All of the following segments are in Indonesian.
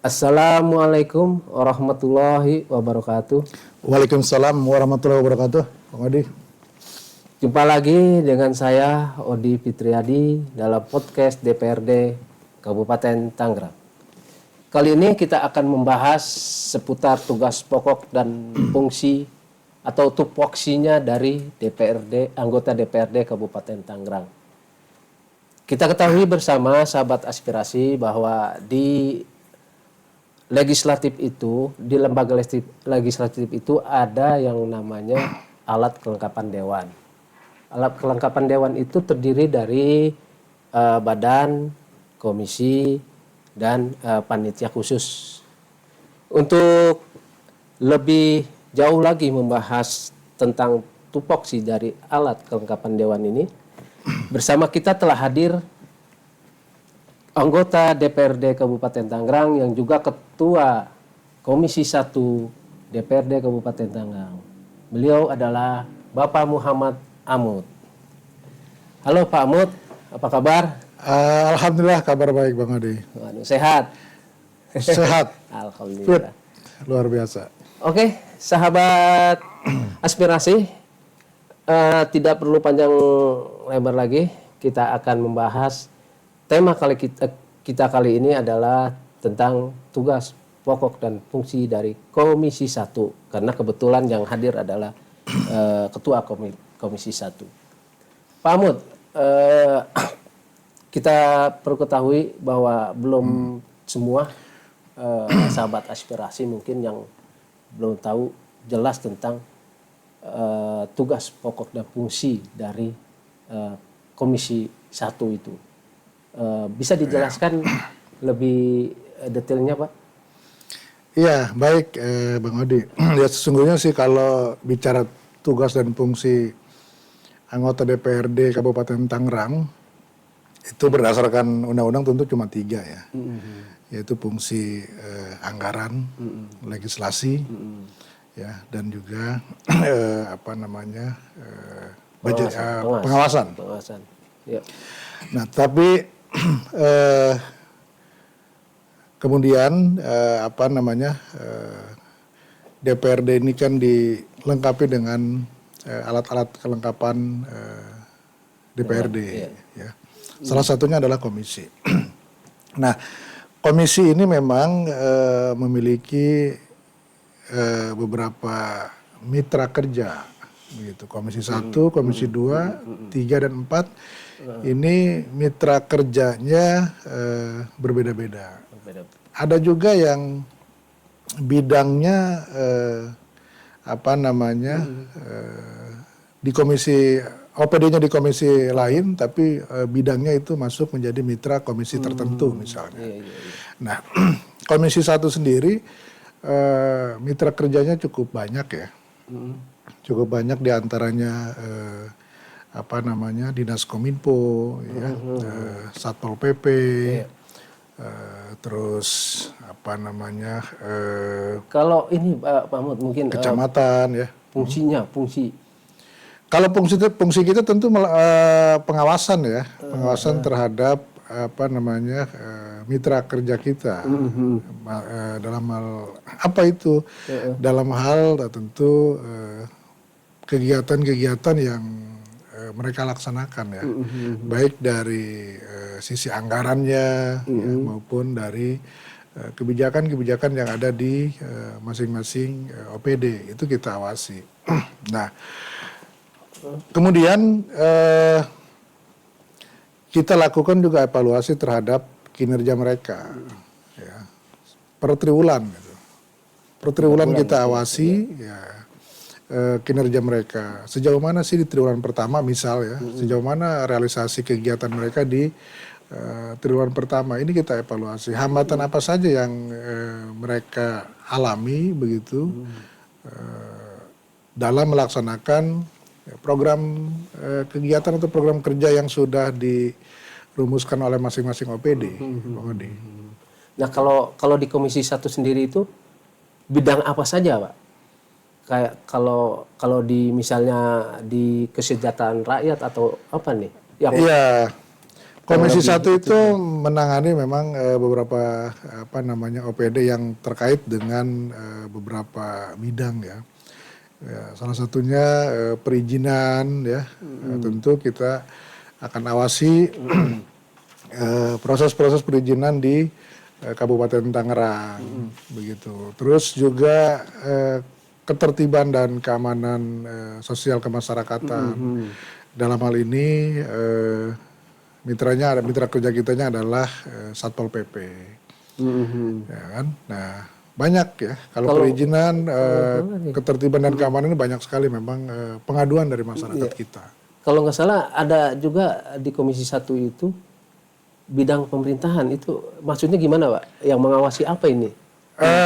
Assalamualaikum warahmatullahi wabarakatuh. Waalaikumsalam warahmatullahi wabarakatuh. Bang Odi. Jumpa lagi dengan saya Odi Fitriadi dalam podcast DPRD Kabupaten Tangerang. Kali ini kita akan membahas seputar tugas pokok dan fungsi atau tupoksinya dari anggota DPRD Kabupaten Tangerang. Kita ketahui bersama sahabat aspirasi bahwa di legislatif itu, di lembaga legislatif itu ada yang namanya alat kelengkapan dewan. Alat kelengkapan dewan itu terdiri dari badan, komisi, dan panitia khusus. Untuk lebih jauh lagi membahas tentang tupoksi dari alat kelengkapan dewan ini, bersama kita telah hadir anggota DPRD Kabupaten Tangerang yang juga Ketua Komisi 1 DPRD Kabupaten Tangerang. Beliau adalah Bapak Muhammad Amut. Halo Pak Amut, apa kabar? Alhamdulillah kabar baik Bang Odi. Sehat? Sehat. Alhamdulillah. Fit. Luar biasa. Oke, sahabat aspirasi, tidak perlu panjang lebar lagi. Kita akan membahas tema kita kali ini adalah tentang tugas pokok dan fungsi dari Komisi 1. Karena kebetulan yang hadir adalah Ketua Komisi 1. Pak Amut, kita perlu ketahui bahwa belum semua sahabat aspirasi mungkin yang belum tahu jelas tentang tugas pokok dan fungsi dari Komisi 1 itu. Bisa dijelaskan lebih detailnya, Pak? Iya, baik Bang Odi. Ya sesungguhnya sih kalau bicara tugas dan fungsi anggota DPRD Kabupaten Tangerang itu berdasarkan undang-undang tentu cuma 3 ya. Yaitu fungsi anggaran, legislasi, ya, dan juga budget, pengawasan. Ya. Nah, tapi kemudian DPRD ini kan dilengkapi dengan alat-alat kelengkapan DPRD, ya. Salah satunya adalah komisi. Nah, komisi ini memang memiliki beberapa mitra kerja, begitu. Komisi 1, komisi 2, 3 dan 4 ini mitra kerjanya berbeda-beda. Ada juga yang bidangnya di komisi OPD-nya di komisi lain, tapi bidangnya itu masuk menjadi mitra komisi tertentu misalnya. Nah, komisi 1 sendiri mitra kerjanya cukup banyak ya. Cukup banyak diantaranya Dinas Kominfo, ya, Satpol PP, terus kalau ini Pak Mahmud mungkin kecamatan, ya. Fungsi. Kalau fungsi kita tentu pengawasan ya, pengawasan terhadap mitra kerja kita. Dalam hal apa itu? Dalam hal tentu kegiatan-kegiatan yang mereka laksanakan ya, baik dari sisi anggarannya ya, maupun dari kebijakan-kebijakan yang ada di masing-masing OPD itu kita awasi. Nah, kemudian kita lakukan juga evaluasi terhadap kinerja mereka, ya, per triwulan. Gitu. Per triwulan kita awasi ya. Kinerja mereka sejauh mana sih di triwulan pertama misal ya, sejauh mana realisasi kegiatan mereka di triwulan pertama ini kita evaluasi, hambatan apa saja yang mereka alami begitu dalam melaksanakan program kegiatan atau program kerja yang sudah dirumuskan oleh masing-masing OPD. Nah, kalau di Komisi 1 sendiri itu bidang apa saja, Pak? Kayak kalau misalnya di kesejahteraan rakyat atau apa nih? Iya, Komisi 1 itu menangani memang beberapa OPD yang terkait dengan beberapa bidang ya. Ya, salah satunya perizinan ya. Tentu kita akan awasi proses-proses perizinan di Kabupaten Tangerang begitu. Terus juga ketertiban dan keamanan sosial kemasyarakatan. Dalam hal ini mitra kerja kitanya adalah Satpol PP. Ya kan? Nah, banyak ya. Kalau perizinan, ketertiban dan keamanan ini banyak sekali memang pengaduan dari masyarakat kita. Kalau nggak salah ada juga di Komisi 1 itu bidang pemerintahan itu maksudnya gimana Pak? Yang mengawasi apa ini?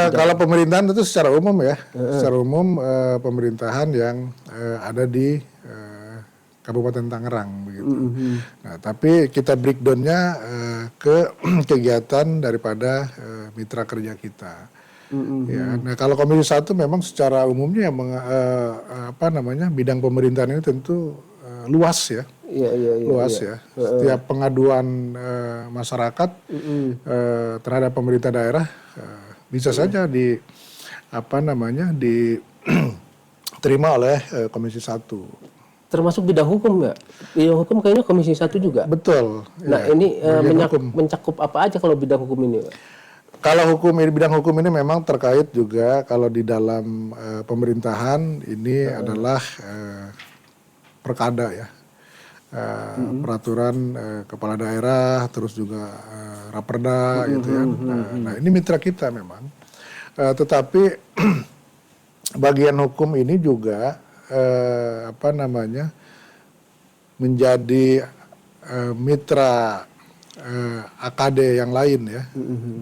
Kalau pemerintahan itu secara umum ya. Secara umum pemerintahan yang ada di Kabupaten Tangerang begitu. Nah, tapi kita breakdown-nya ke kegiatan daripada mitra kerja kita. Ya, nah kalau Komisi 1 memang secara umumnya bidang pemerintahan ini tentu luas ya. Luas ya. Setiap pengaduan masyarakat terhadap pemerintah daerah bisa saja diterima oleh Komisi 1. Termasuk bidang hukum nggak? Bidang hukum kayaknya Komisi 1 juga. Betul. Nah ya, ini mencakup apa aja kalau bidang hukum ini Pak? Kalau bidang hukum ini memang terkait juga kalau di dalam pemerintahan ini adalah perkada ya. Peraturan kepala daerah, terus juga raperda gitu ya. Nah ini mitra kita memang. Tetapi bagian hukum ini juga menjadi mitra AKD yang lain ya.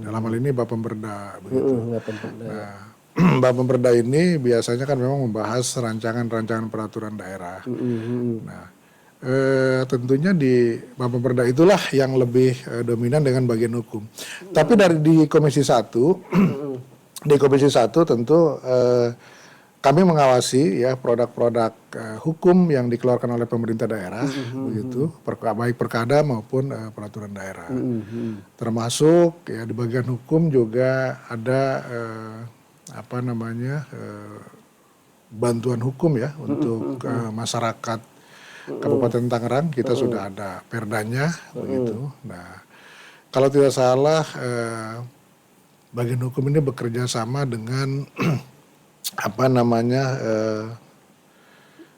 Dalam hal ini Bapemberda begitu. Nah, Bapemberda ini biasanya kan memang membahas rancangan-rancangan peraturan daerah. Nah, tentunya di Bapemberda itulah yang lebih dominan dengan bagian hukum. Tapi di Komisi 1 di Komisi 1 tentu kami mengawasi ya produk-produk hukum yang dikeluarkan oleh pemerintah daerah begitu, baik perkada maupun peraturan daerah. Termasuk ya di bagian hukum juga ada bantuan hukum ya untuk masyarakat Kabupaten Tangerang. Kita sudah ada perdanya begitu. Nah, kalau tidak salah bagian hukum ini bekerja sama dengan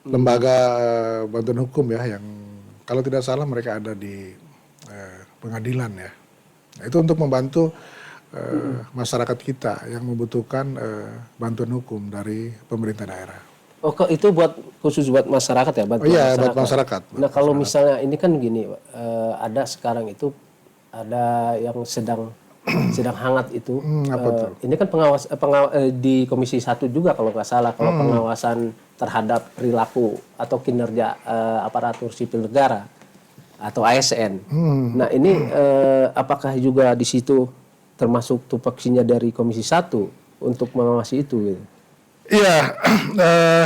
lembaga bantuan hukum ya, yang kalau tidak salah mereka ada di pengadilan ya. Nah, itu untuk membantu masyarakat kita yang membutuhkan bantuan hukum dari pemerintah daerah. Oh, itu khusus buat masyarakat ya, bantuan masyarakat. Buat masyarakat. Nah, kalau misalnya ini kan gini, ada sekarang itu ada yang sedang hangat itu. Ini kan di Komisi 1 juga kalau nggak salah, kalau pengawasan terhadap perilaku atau kinerja aparatur sipil negara atau ASN. Nah ini apakah juga di situ termasuk tupoksinya dari Komisi 1 untuk mengawasi itu? Gitu? Iya,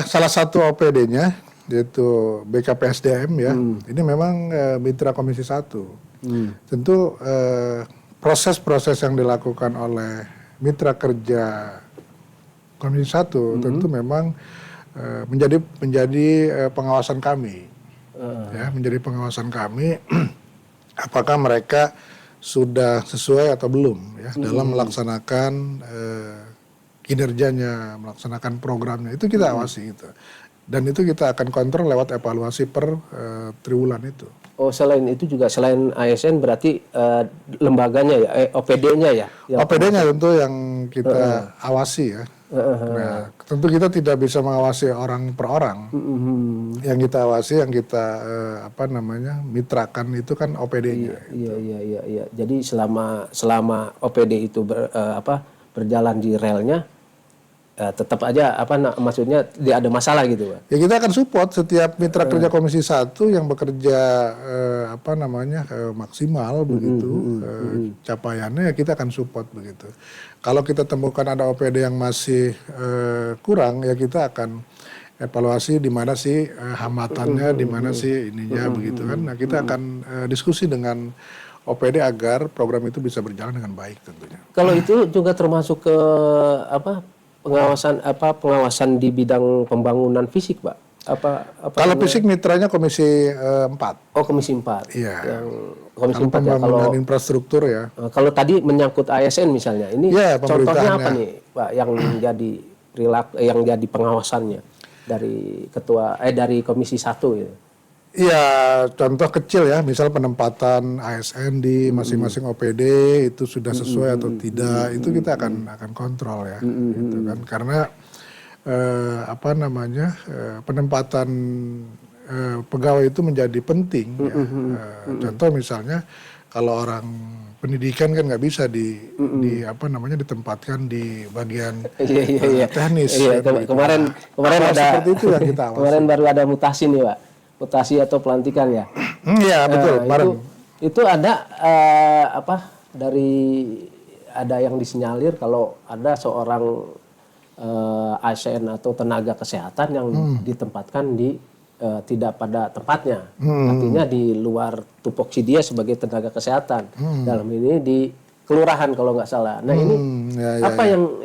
salah satu OPD-nya yaitu BKPSDM ya. Ini memang mitra Komisi 1. Tentu proses-proses yang dilakukan oleh mitra kerja Komisi 1 tentu memang menjadi pengawasan kami. Ya, menjadi pengawasan kami apakah mereka sudah sesuai atau belum ya dalam melaksanakan kinerjanya, melaksanakan programnya. Itu kita awasi gitu. Dan itu kita akan kontrol lewat evaluasi per triwulan itu. Oh, selain itu juga selain ASN berarti lembaganya ya, OPD-nya ya? OPD-nya tentu yang kita awasi ya. Nah, tentu kita tidak bisa mengawasi orang per orang. Yang kita awasi, yang kita mitrakan itu kan OPD-nya. Iya. Jadi selama OPD itu berjalan di relnya, tetap aja maksudnya tidak ada masalah gitu, Pak. Ya kita akan support setiap mitra kerja Komisi 1 yang bekerja maksimal begitu capaiannya, ya kita akan support begitu. Kalau kita temukan ada OPD yang masih kurang, ya kita akan evaluasi di mana sih hambatannya, di mana sih ininya begitu kan. Nah, kita akan diskusi dengan OPD agar program itu bisa berjalan dengan baik tentunya. Kalau itu juga termasuk ke pengawasan di bidang pembangunan fisik, Pak? Kalau fisik mitranya Komisi 4. Oh, Komisi 4. Iya. Yang Komisi Kalau 4 ya. pembangunan infrastruktur ya. Kalau tadi menyangkut ASN misalnya, ini Ya, contohnya apa nih, Pak, yang jadi yang jadi pengawasannya dari dari Komisi 1 gitu? Iya, contoh kecil ya, misal penempatan ASN di masing-masing OPD itu sudah sesuai atau tidak, itu kita akan kontrol ya, gitu kan. Karena penempatan pegawai itu menjadi penting. Ya. Contoh misalnya kalau orang pendidikan kan nggak bisa ditempatkan di bagian teknis. Iya, kemarin ada seperti itu yang kita awasi. Kemarin baru ada mutasi nih, Pak. Mutasi atau pelantikan ya. Iya, betul. Itu ada ada yang disinyalir kalau ada seorang ASN atau tenaga kesehatan yang ditempatkan di tidak pada tempatnya, artinya di luar tupoksi dia sebagai tenaga kesehatan. Dalam ini di kelurahan kalau nggak salah. Nah ini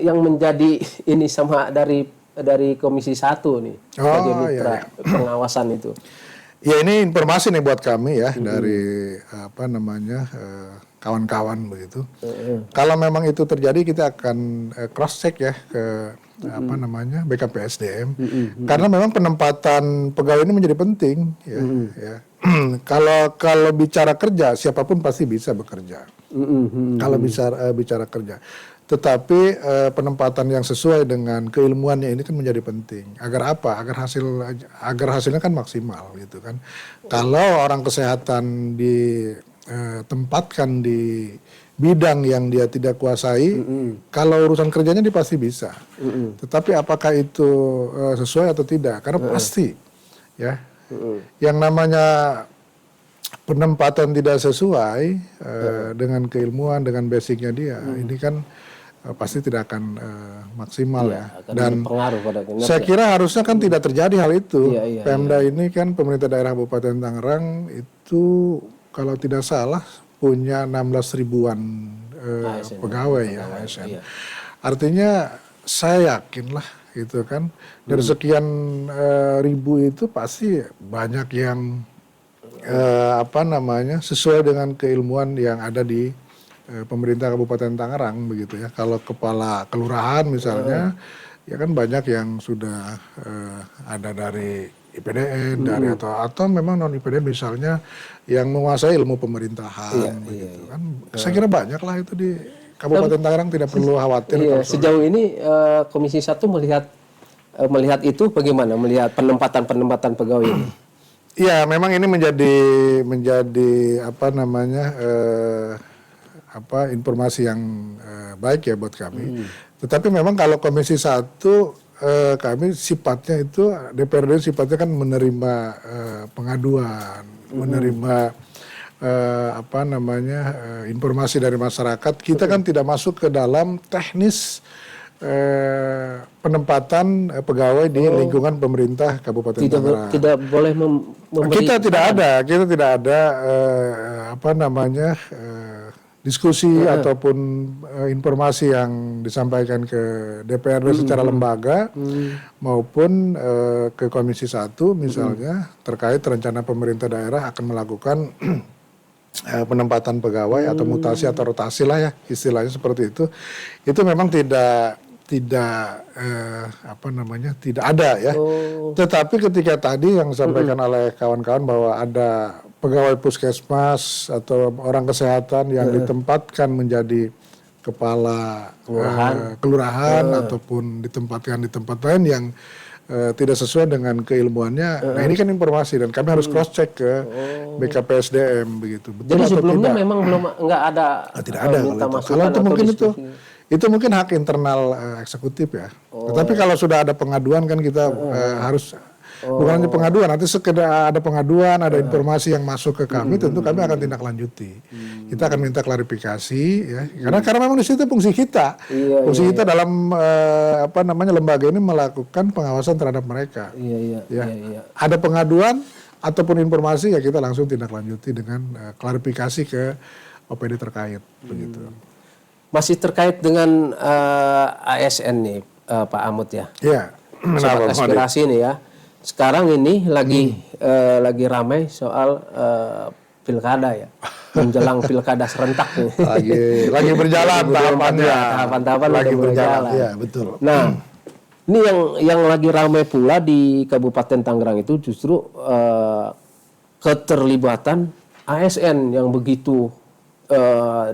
yang menjadi ini sama dari Komisi 1 nih sebagai mitra pengawasan itu. Ya ini informasi nih buat kami ya dari kawan-kawan begitu. Kalau memang itu terjadi kita akan cross check ya ke BKPSDM karena memang penempatan pegawai ini menjadi penting ya. Kalau bicara kerja siapapun pasti bisa bekerja. Kalau bicara kerja. Tetapi penempatan yang sesuai dengan keilmuannya ini kan menjadi penting. Agar apa? Agar hasilnya kan maksimal gitu kan. Kalau orang kesehatan ditempatkan di bidang yang dia tidak kuasai, kalau urusan kerjanya dia pasti bisa. Tetapi apakah itu sesuai atau tidak? Karena pasti ya. Yang namanya penempatan tidak sesuai dengan keilmuan, dengan basicnya dia, ini kan pasti tidak akan maksimal ya. Dan saya kira harusnya kan tidak terjadi hal itu. Pemda ini kan pemerintah daerah Kabupaten Tangerang itu kalau tidak salah punya 16 ribuan pegawai ya ASN. Iya. Artinya saya yakin lah gitu kan dari sekian ribu itu pasti banyak yang sesuai dengan keilmuan yang ada di pemerintah Kabupaten Tangerang begitu ya. Kalau kepala kelurahan misalnya ya kan banyak yang sudah ada dari IPDN atau memang non IPDN misalnya yang menguasai ilmu pemerintahan begitu kan. Saya kira banyak lah itu di Kabupaten Tangerang, tidak perlu khawatir. Iya, sejauh ini Komisi 1 melihat itu bagaimana, melihat penempatan pegawai ini? Iya, memang ini menjadi informasi yang baik ya buat kami. Tetapi memang kalau Komisi 1 kami sifatnya itu DPRD sifatnya kan menerima pengaduan, menerima informasi dari masyarakat. Kita kan tidak masuk ke dalam teknis penempatan pegawai di lingkungan pemerintah Kabupaten Tangerang. Tidak boleh memberi. Kita tidak ada diskusi ataupun informasi yang disampaikan ke DPRD secara lembaga maupun ke Komisi 1 misalnya terkait rencana pemerintah daerah akan melakukan penempatan pegawai atau mutasi atau rotasi lah ya istilahnya seperti itu. Itu memang tidak ada ya. Tetapi ketika tadi yang disampaikan oleh kawan-kawan bahwa ada pegawai puskesmas atau orang kesehatan yang ditempatkan menjadi kepala kelurahan ataupun ditempatkan di tempat lain yang tidak sesuai dengan keilmuannya. Nah ini kan informasi dan kami harus cross check ke BKPSDM begitu. Betul. Jadi sebelumnya memang belum nggak ada. Tidak ada kalau itu mungkin itu mungkin hak internal eksekutif ya. Tetapi kalau sudah ada pengaduan kan kita harus Bukan hanya pengaduan, nanti sekedar ada pengaduan, ada informasi yang masuk ke kami, tentu kami akan tindak lanjuti. Kita akan minta klarifikasi, ya, karena memang di situ fungsi kita, fungsi kita dalam lembaga ini melakukan pengawasan terhadap mereka. Ada pengaduan ataupun informasi, ya kita langsung tindak lanjuti dengan klarifikasi ke OPD terkait, begitu. Masih terkait dengan ASN nih, Pak Amut ya. Iya. Sobat aspirasi nih ya. Sekarang ini lagi ramai soal pilkada ya, menjelang pilkada serentak nih. Lagi berjalan tahapannya. Tahapan-tahapan lagi udah berjalan. berjalan. Iya, betul. Nah, ini yang lagi ramai pula di Kabupaten Tangerang itu justru keterlibatan ASN yang begitu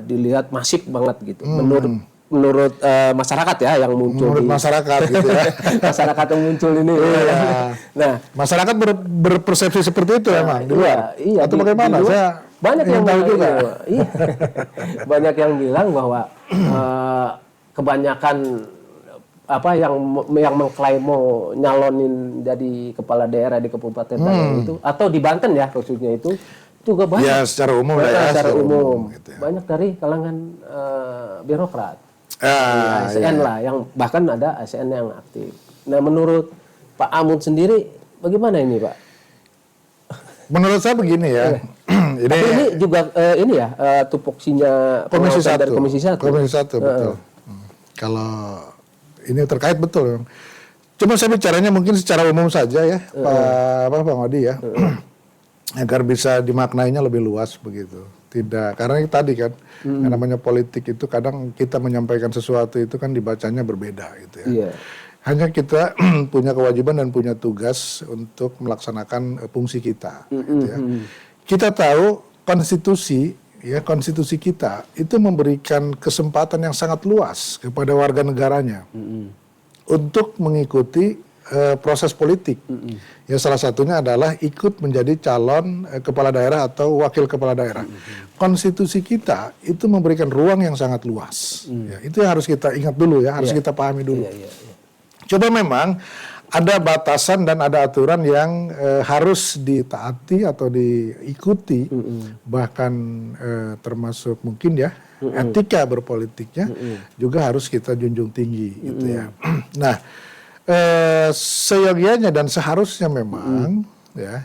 dilihat masif banget gitu. Menurut masyarakat ya yang muncul. Menurut masyarakat gitu ya. Masyarakat yang muncul ini. Nah, masyarakat berpersepsi seperti itu emang di luar. Iya, atau bagaimana? Saya banyak yang tahu juga. Iya. Banyak yang bilang bahwa kebanyakan yang mengklaim mau nyalonin jadi kepala daerah di Kabupaten Tangerang itu atau di Banten ya khususnya itu juga banyak. Ya, secara umum secara umum gitu ya. banyak dari kalangan birokrat. iya. ASN lah, yang bahkan ada ASN yang aktif. Nah, menurut Pak Amut sendiri, bagaimana ini, Pak? Menurut saya begini ya. Tapi ini juga tupoksinya Komisi 1. dari Komisi 1. Komisi 1, betul. Kalau ini terkait betul. Cuma saya bicaranya mungkin secara umum saja ya, Pak Ngodi ya. Agar bisa dimaknainya lebih luas begitu. Tidak, karena tadi kan yang namanya politik itu kadang kita menyampaikan sesuatu itu kan dibacanya berbeda gitu ya. Iya. Hanya kita punya kewajiban dan punya tugas untuk melaksanakan fungsi kita. Gitu ya. Kita tahu konstitusi kita itu memberikan kesempatan yang sangat luas kepada warga negaranya untuk mengikuti proses politik. Ya, salah satunya adalah ikut menjadi calon kepala daerah atau wakil kepala daerah. Konstitusi kita itu memberikan ruang yang sangat luas. Ya, itu yang harus kita ingat dulu ya, harus kita pahami dulu. Coba memang ada batasan dan ada aturan yang harus ditaati atau diikuti, bahkan termasuk mungkin ya etika berpolitiknya juga harus kita junjung tinggi, gitu ya. Nah, seyogianya dan seharusnya memang ya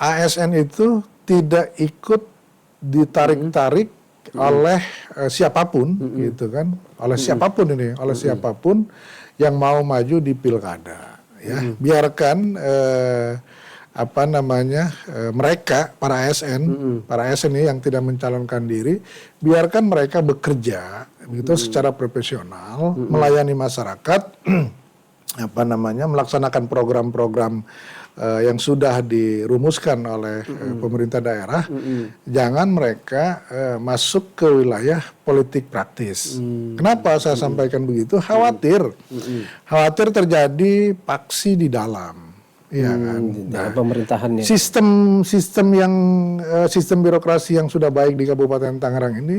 ASN itu tidak ikut ditarik-tarik oleh siapapun gitu kan, oleh siapapun yang mau maju di pilkada ya. Biarkan mereka para ASN ini yang tidak mencalonkan diri, biarkan mereka bekerja begitu secara profesional, melayani masyarakat, melaksanakan program-program yang sudah dirumuskan oleh pemerintah daerah. Jangan mereka masuk ke wilayah politik praktis. Kenapa saya sampaikan begitu? Khawatir terjadi paksi di dalam. Iya kan? Nah, pemerintahannya. Sistem birokrasi yang sudah baik di Kabupaten Tangerang ini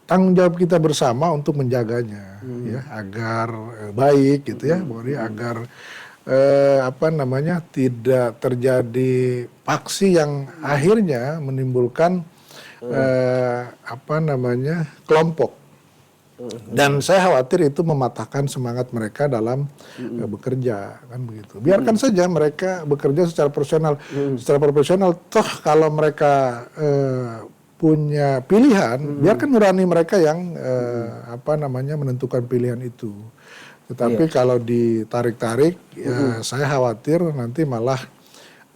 tanggung jawab kita bersama untuk menjaganya, ya, agar baik gitu ya, agar tidak terjadi paksi yang akhirnya menimbulkan kelompok. Dan saya khawatir itu mematahkan semangat mereka dalam bekerja, kan begitu. Biarkan saja mereka bekerja secara profesional. Toh kalau mereka punya pilihan, biarkan nurani mereka yang menentukan pilihan itu. Tetapi kalau ditarik-tarik, ya saya khawatir nanti malah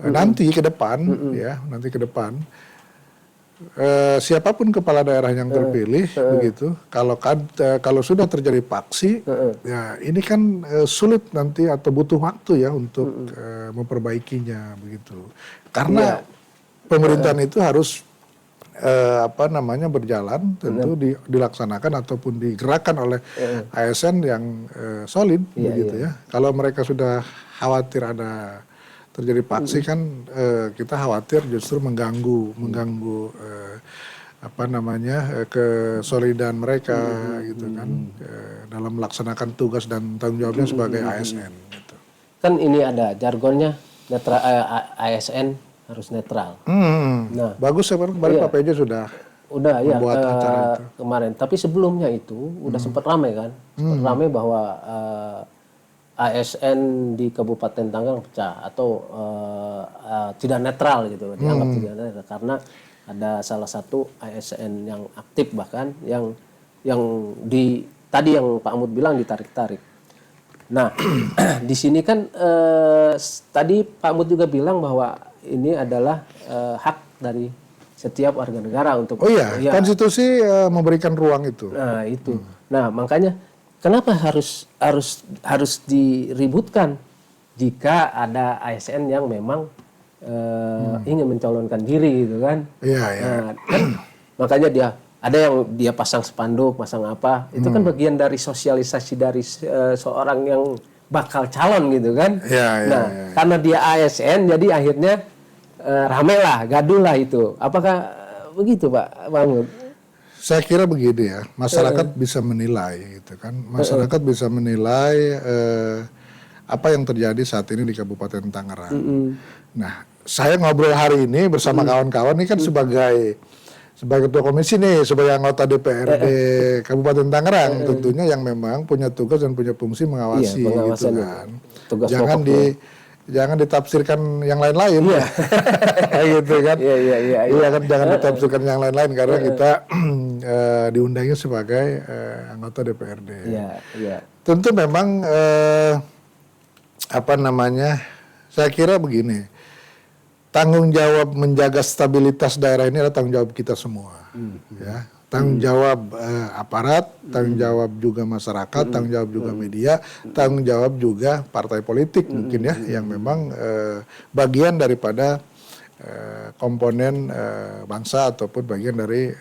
nanti ke depan siapapun kepala daerah yang terpilih begitu, kalau sudah terjadi paksi, ya ini kan sulit nanti atau butuh waktu ya untuk memperbaikinya begitu. Karena pemerintahan itu harus berjalan, tentu dilaksanakan ataupun digerakkan oleh ASN yang solid begitu ya. Kalau mereka sudah khawatir ada terjadi paksi kan kita khawatir justru mengganggu kesolidan mereka gitu kan dalam melaksanakan tugas dan tanggung jawabnya sebagai ASN gitu. kan ini ada jargonnya netral, ASN harus netral. Nah, bagus ya, kemarin Pak PJ sudah udah ya membuat acara itu. kemarin. Tapi sebelumnya itu udah sempat ramai kan, sempat ramai bahwa ASN di Kabupaten Tangerang pecah atau tidak netral gitu, dianggap tidak netral karena ada salah satu ASN yang aktif bahkan yang tadi yang Pak Amut bilang ditarik-tarik. Nah, di sini kan tadi Pak Amut juga bilang bahwa ini adalah hak dari setiap warga negara untuk. Oh iya, konstitusi memberikan ruang itu. Nah itu. Nah makanya kenapa harus diributkan jika ada ASN yang memang ingin mencalonkan diri gitu kan? Iya iya. Nah, kan makanya ada yang dia pasang spanduk, pasang apa? Itu kan bagian dari sosialisasi dari seorang yang bakal calon gitu kan? Iya iya. Nah karena dia ASN jadi akhirnya rame lah, gaduh lah itu. Apakah begitu Pak Mahmud? Saya kira begini ya, masyarakat bisa menilai gitu kan. Masyarakat bisa menilai apa yang terjadi saat ini di Kabupaten Tangerang. Nah, saya ngobrol hari ini bersama kawan-kawan ini kan sebagai ketua komisi nih, sebagai anggota DPRD Kabupaten Tangerang, tentunya yang memang punya tugas dan punya fungsi mengawasi gitu kan. Tugas Jangan ditafsirkan yang lain-lain, gitu kan? Iya kan, jangan ditafsirkan yang lain-lain karena kita diundangnya sebagai anggota DPRD. Tentu memang saya kira begini, tanggung jawab menjaga stabilitas daerah ini adalah tanggung jawab kita semua, ya. Tanggung jawab aparat, tanggung jawab juga masyarakat, tanggung jawab juga media, tanggung jawab juga partai politik mungkin ya, yang memang bagian daripada komponen bangsa ataupun bagian dari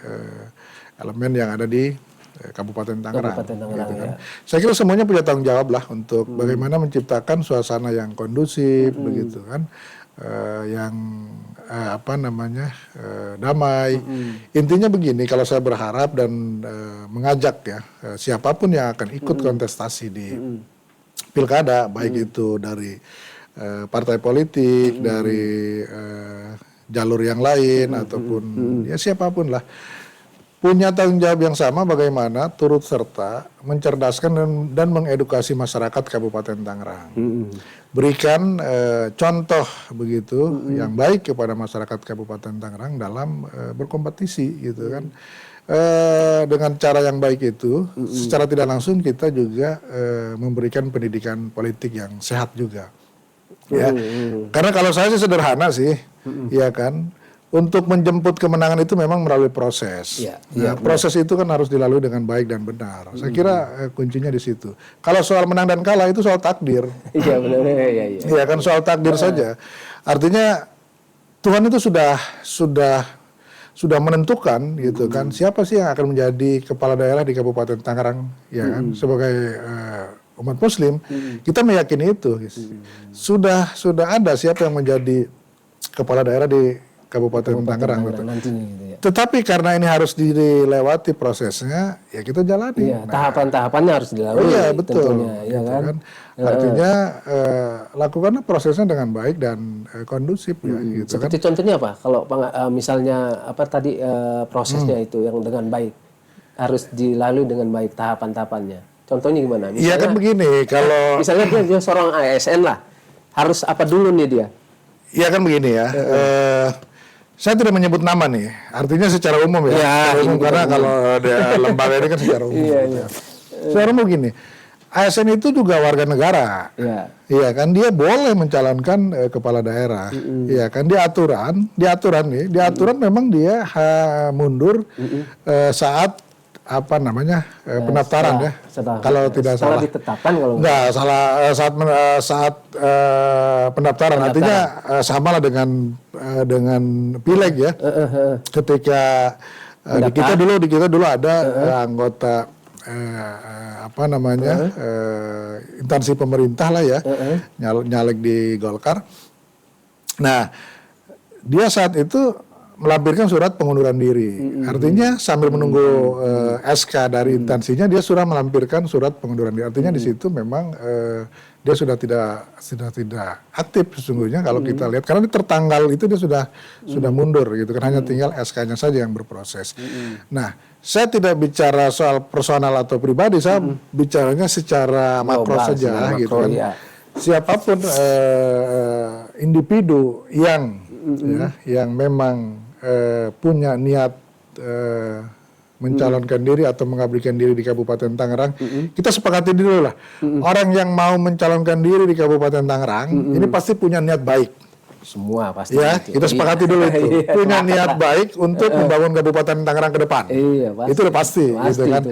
elemen yang ada di Kabupaten Tangerang. Gitu kan. Saya kira semuanya punya tanggung jawab lah untuk bagaimana menciptakan suasana yang kondusif, begitu kan. Yang damai. Intinya begini, kalau saya berharap dan mengajak ya siapapun yang akan ikut kontestasi di pilkada, baik itu dari partai politik, dari jalur yang lain ataupun ya siapapun lah, punya tanggung jawab yang sama bagaimana turut serta mencerdaskan dan mengedukasi masyarakat Kabupaten Tangerang. Berikan contoh begitu yang baik kepada masyarakat Kabupaten Tangerang dalam berkompetisi gitu kan. Dengan cara yang baik itu secara tidak langsung kita juga memberikan pendidikan politik yang sehat juga. Ya. Karena kalau saya sih sederhana sih, ya kan. Untuk menjemput kemenangan itu memang melalui proses. Proses itu kan harus dilalui dengan baik dan benar. Saya kira kuncinya di situ. Kalau soal menang dan kalah itu soal takdir. Iya benar. Iya kan, soal takdir saja. Artinya Tuhan itu sudah menentukan gitu kan siapa sih yang akan menjadi kepala daerah di Kabupaten Tangerang, ya kan, sebagai umat Muslim. Kita meyakini itu. Sudah ada siapa yang menjadi kepala daerah di Kabupaten Tangerang. Gitu ya. Tetapi karena ini harus dilewati prosesnya, ya kita jalani. Tahapan-tahapannya harus dilalui. Iya betul. Tentunya, ya gitu kan? Artinya lakukanlah prosesnya dengan baik dan kondusif. Ya, gitu seperti contohnya apa? Kalau misalnya tadi prosesnya itu yang dengan baik harus dilalui dengan baik tahapan-tahapannya. Contohnya gimana? Iya kan begini, kalau misalnya dia seorang ASN lah, harus apa dulu nih dia? Iya kan begini ya. Saya tidak menyebut nama nih, artinya secara umum ya. Secara umum, karena kalau ada lembaga ini kan secara umum. Secara umum begini, ASN itu juga warga negara. Iya kan, dia boleh mencalonkan kepala daerah. Iya kan, di aturan memang dia mundur saat pendaftaran kalau tidak salah ditetapkan, kalau saat pendaftaran. Artinya samalah dengan pileg ya. Ketika di kita dulu ada anggota instansi pemerintah lah ya, nyalek di Golkar. Nah, dia saat itu melampirkan surat pengunduran diri. Artinya sambil menunggu SK dari instansinya, dia sudah melampirkan surat pengunduran diri. Artinya di situ memang dia sudah tidak aktif sesungguhnya kalau kita lihat, karena di tertanggal itu dia sudah mundur gitu kan, hanya tinggal SK-nya saja yang berproses. Nah, saya tidak bicara soal personal atau pribadi, saya bicaranya secara makro saja gitu kan. Ya. Siapapun individu yang memang punya niat mencalonkan diri atau mengabdikan diri di Kabupaten Tangerang, kita sepakati dulu lah. Orang yang mau mencalonkan diri di Kabupaten Tangerang ini pasti punya niat baik. Semua pasti. Ya, gitu. kita sepakati dulu itu. Punya niat baik untuk membangun Kabupaten Tangerang ke depan. Iya, pasti. Itu udah pasti gitu kan.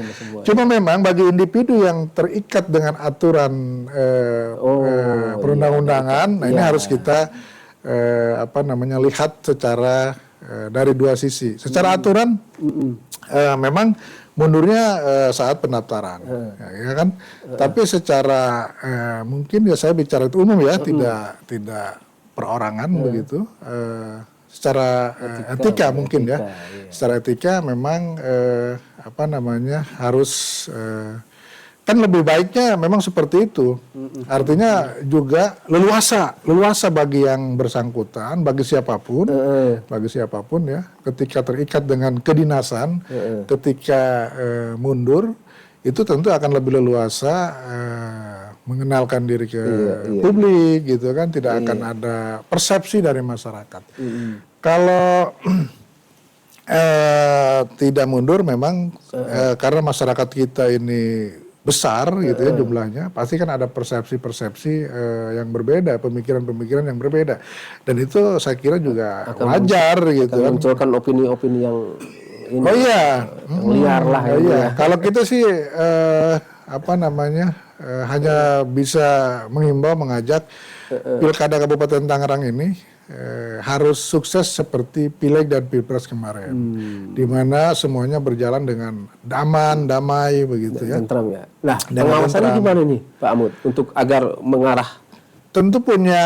Cuma memang bagi individu yang terikat dengan aturan perundang-undangan, nah ini harus kita lihat secara dari dua sisi. Secara aturan memang mundurnya saat pendaftaran, ya kan. Tapi secara mungkin ya saya bicara itu umum ya, tidak perorangan begitu. Secara etika mungkin ya. Secara etika memang harus kan lebih baiknya memang seperti itu. Artinya juga leluasa bagi yang bersangkutan, bagi siapapun ya, ketika terikat dengan kedinasan, ketika mundur, itu tentu akan lebih leluasa mengenalkan diri ke publik gitu kan, tidak akan ada persepsi dari masyarakat. Kalau tidak mundur memang karena masyarakat kita ini besar gitu ya jumlahnya, pasti kan ada persepsi-persepsi yang berbeda, pemikiran-pemikiran yang berbeda, dan itu saya kira juga wajar gitu kan. Munculkan opini-opini yang ini, yang liar lah. Kalau kita sih hanya bisa menghimbau, mengajak Pilkada Kabupaten Tangerang ini harus sukses seperti Pileg dan Pilpres kemarin, di mana semuanya berjalan dengan damai begitu ya. Tentram ya. Nah, pengawasannya gimana nih Pak Amut untuk agar mengarah? Tentu punya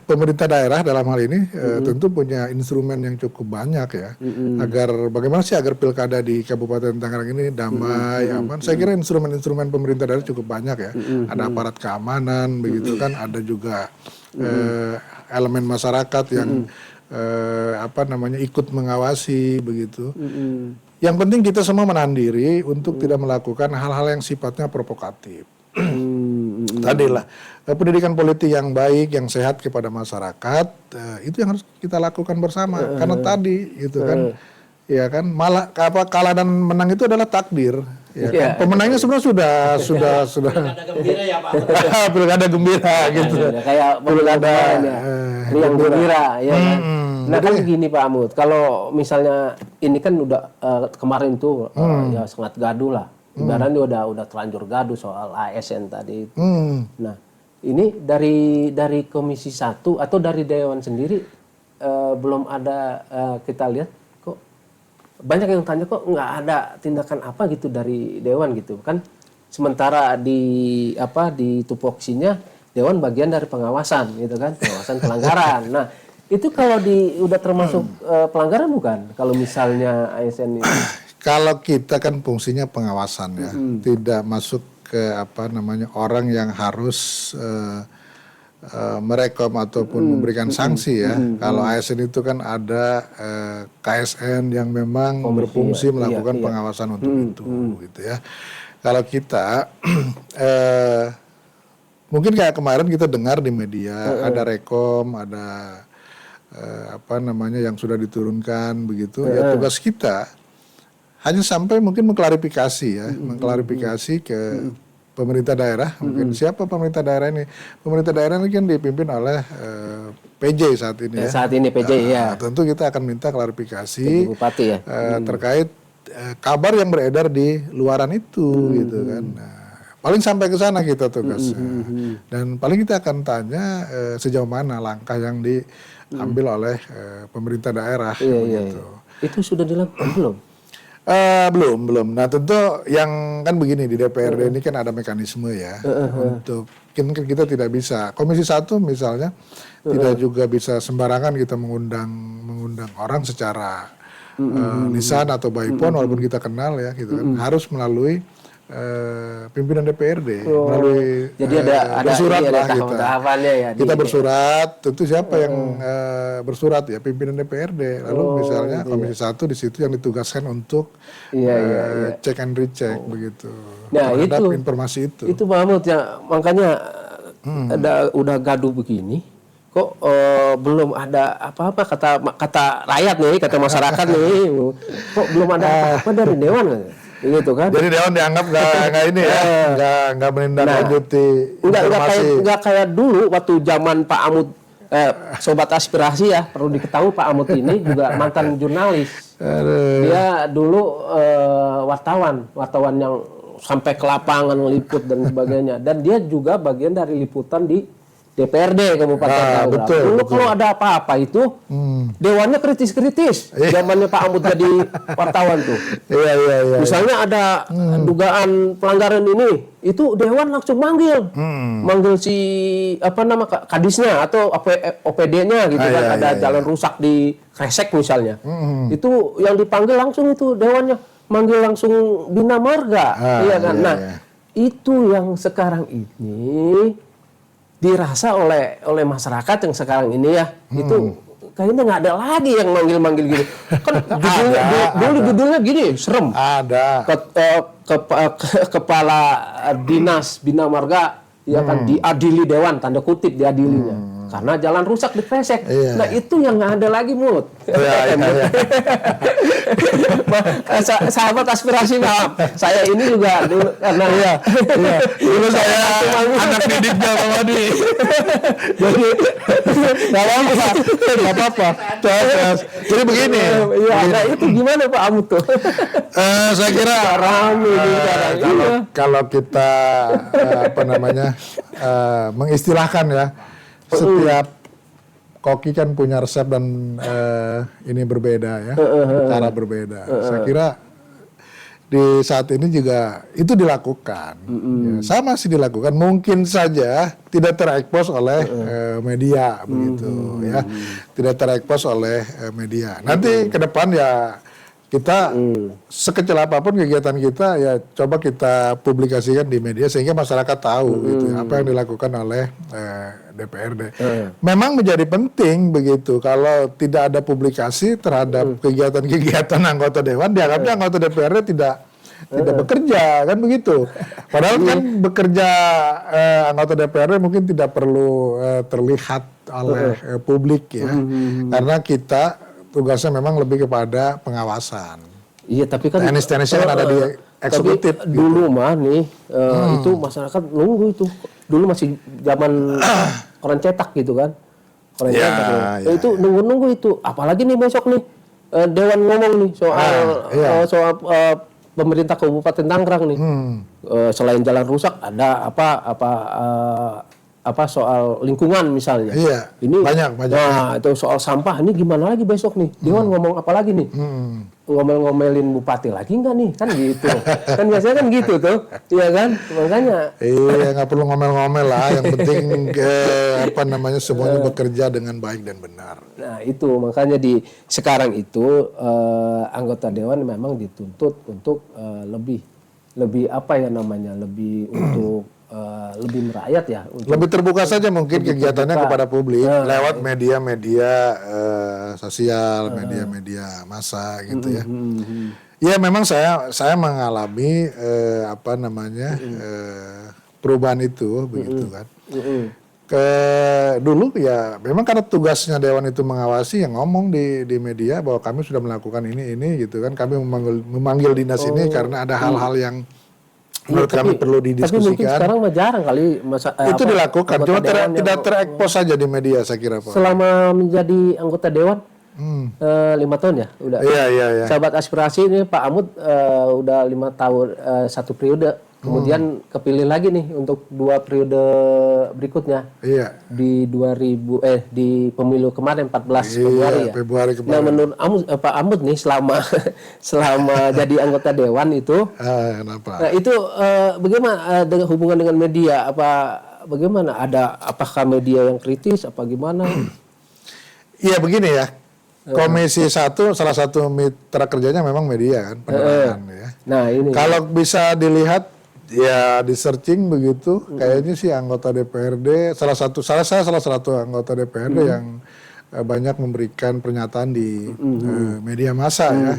pemerintah daerah dalam hal ini tentu punya instrumen yang cukup banyak ya, agar bagaimana sih agar pilkada di Kabupaten Tangerang ini damai, aman. Saya kira instrumen-instrumen pemerintah daerah cukup banyak ya. Ada aparat keamanan begitu kan, ada juga elemen masyarakat yang ikut mengawasi begitu. Yang penting kita semua menahan diri untuk tidak melakukan hal-hal yang sifatnya provokatif. Tadilah pendidikan politik yang baik, yang sehat kepada masyarakat, itu yang harus kita lakukan bersama. Karena tadi itu kan, ya kan, malah kalah dan menang itu adalah takdir. Ya kan? Pemenangnya sebenarnya sudah. Pilkada gembira ya Pak. Pilkada gembira gitu. Kayak pilkada riang gembira ya kan. Nah kan begini Pak Amut, kalau misalnya ini kan udah kemarin tuh ya sangat gaduh lah. Ibaratnya udah terlanjur gaduh soal ASN tadi itu. Nah, ini dari Komisi 1 atau dari Dewan sendiri belum ada, kita lihat kok banyak yang tanya kok nggak ada tindakan apa gitu dari Dewan gitu kan. Sementara di tupoksinya Dewan bagian dari pengawasan gitu kan, pengawasan pelanggaran. Nah, itu kalau udah termasuk pelanggaran bukan kalau misalnya ASN ini? Kalau kita kan fungsinya pengawasan ya, tidak masuk ke orang yang harus merekom ataupun memberikan sanksi ya. Kalau ASN itu kan ada KSN yang memang berfungsi melakukan pengawasan untuk itu gitu ya. Kalau kita mungkin kayak kemarin kita dengar di media ada rekom, ada yang sudah diturunkan begitu. Ya tugas kita hanya sampai mungkin mengklarifikasi ya, mengklarifikasi ke pemerintah daerah. Mungkin siapa pemerintah daerah ini? Pemerintah daerah ini kan dipimpin oleh PJ saat ini ya. Saat ini PJ ya. Tentu kita akan minta klarifikasi Bupati ya. Terkait kabar yang beredar di luaran itu gitu kan. Nah, paling sampai ke sana kita tugasnya. Dan paling kita akan tanya sejauh mana langkah yang diambil oleh pemerintah daerah gitu. Itu sudah dilakukan belum? Belum. Nah tentu yang kan begini di DPRD ini kan ada mekanisme ya untuk kita tidak bisa Komisi 1 misalnya tidak juga bisa sembarangan kita mengundang orang secara lisan atau by phone walaupun kita kenal ya gitu kan harus melalui pimpinan DPRD melalui Jadi ada bersurat ini, lah ada kita. tahapannya ya. Kita bersurat, tentu siapa yang bersurat ya pimpinan DPRD. Lalu misalnya Komisi 1 di situ yang ditugaskan untuk check and recheck begitu. Nah, terhadap itu informasi itu. Itu Pak Mahmud ya, makanya udah gaduh begini. Kok belum ada apa-apa kata rakyat nih, kata masyarakat nih. Kok belum ada apa-apa dari dewan kan? Gitu kan. Jadi dewan dianggap nggak ini ya, nggak menindaklanjuti informasi. Nggak kayak dulu waktu zaman Pak Amut, sobat aspirasi ya, perlu diketahui Pak Amut ini juga mantan jurnalis. Dia dulu wartawan yang sampai ke lapangan meliput dan sebagainya. Dan dia juga bagian dari liputan di DPRD Kabupaten Tangerang. Dulu kalau ada apa-apa itu dewannya kritis-kritis. Zamannya Pak Amut jadi wartawan tuh. Iya. Misalnya ada dugaan pelanggaran ini, itu dewan langsung manggil si kadisnya atau OPD-nya gitu kan. Ada jalan rusak di Kresek misalnya. Itu yang dipanggil langsung itu dewannya manggil langsung Bina Marga, iya kan. Nah, itu yang sekarang ini dirasa oleh masyarakat yang sekarang ini ya, itu kayaknya nggak ada lagi yang manggil-manggil gitu. Kan judulnya gini, serem. Ada. Kepala Dinas Bina Marga, ya kan diadili dewan, tanda kutip diadilinya. Karena jalan rusak di Kresek. Nah itu yang nggak ada lagi Mut. Sahabat aspirasi maaf. Saya ini juga dulu karena dulu saya anak didiknya Pak Wadi. Jadi nggak apa-apa. Jadi begini. Nah itu gimana Pak Amut tuh? Saya kira kalau kita mengistilahkan ya. Setiap koki kan punya resep dan ini berbeda ya, cara berbeda. Saya kira di saat ini juga itu dilakukan, ya, sama sih dilakukan. Mungkin saja tidak terekspos oleh media begitu ya, tidak terekspos oleh media. Nanti ke depan ya kita sekecil apapun kegiatan kita ya coba kita publikasikan di media sehingga masyarakat tahu gitu apa yang dilakukan oleh DPRD. Memang menjadi penting begitu kalau tidak ada publikasi terhadap kegiatan-kegiatan anggota dewan dianggapnya anggota DPRD tidak bekerja kan begitu. Padahal kan bekerja anggota DPRD mungkin tidak perlu terlihat oleh publik ya. Karena kita tugasnya memang lebih kepada pengawasan. Iya, tapi kan tenis-tenisnya kan ada di eksekutif. Tapi dulu mah nih itu masyarakat nunggu itu. Dulu masih zaman koran cetak gitu kan. Koran cetak. Itu nunggu-nunggu itu. Apalagi nih besok nih dewan ngomong nih soal pemerintah Kabupaten Tangerang nih. Selain jalan rusak ada apa soal lingkungan misalnya. Iya. Ini banyak. Nah, itu soal sampah ini gimana lagi besok nih? Dewan ngomong apa lagi nih? Ngomel-ngomelin bupati lagi enggak nih? Kan gitu. Kan biasanya kan gitu tuh. Iya kan? Makanya nggak perlu ngomel-ngomel lah, yang penting semuanya bekerja dengan baik dan benar. Nah, itu makanya di sekarang itu anggota dewan memang dituntut untuk lebih untuk lebih merakyat ya. Lebih terbuka saja mungkin kegiatannya kepada publik lewat media-media sosial, media-media massa gitu ya. Ya memang saya mengalami perubahan itu begitu kan. Dulu ya memang karena tugasnya dewan itu mengawasi yang ngomong di media bahwa kami sudah melakukan ini gitu kan. Kami memanggil dinas ini karena ada hal-hal yang menurut kami perlu didiskusikan. Tapi mungkin sekarang jarang kali itu dilakukan, cuma tidak terekspos saja di media saya kira Pak. Selama menjadi anggota dewan 5 tahun ya udah. Iya. Sahabat aspirasi ini Pak Amut udah 5 tahun 1 periode Kemudian kepilih lagi nih untuk 2 periode berikutnya. Iya. Di di pemilu kemarin 14 Februari ya. Februari Nah, kemarin. menurut Pak Amut nih selama selama jadi anggota dewan itu, Kenapa? nah itu bagaimana dengan hubungan dengan media? Bagaimana? Apakah media yang kritis? Apa gimana? Iya begini ya. Komisi 1 salah satu mitra kerjanya memang media kan, penerangan ya. Nah ini. Kalau bisa dilihat ya di searching begitu, kayaknya sih anggota DPRD salah satu anggota DPRD yang banyak memberikan pernyataan di media massa ya.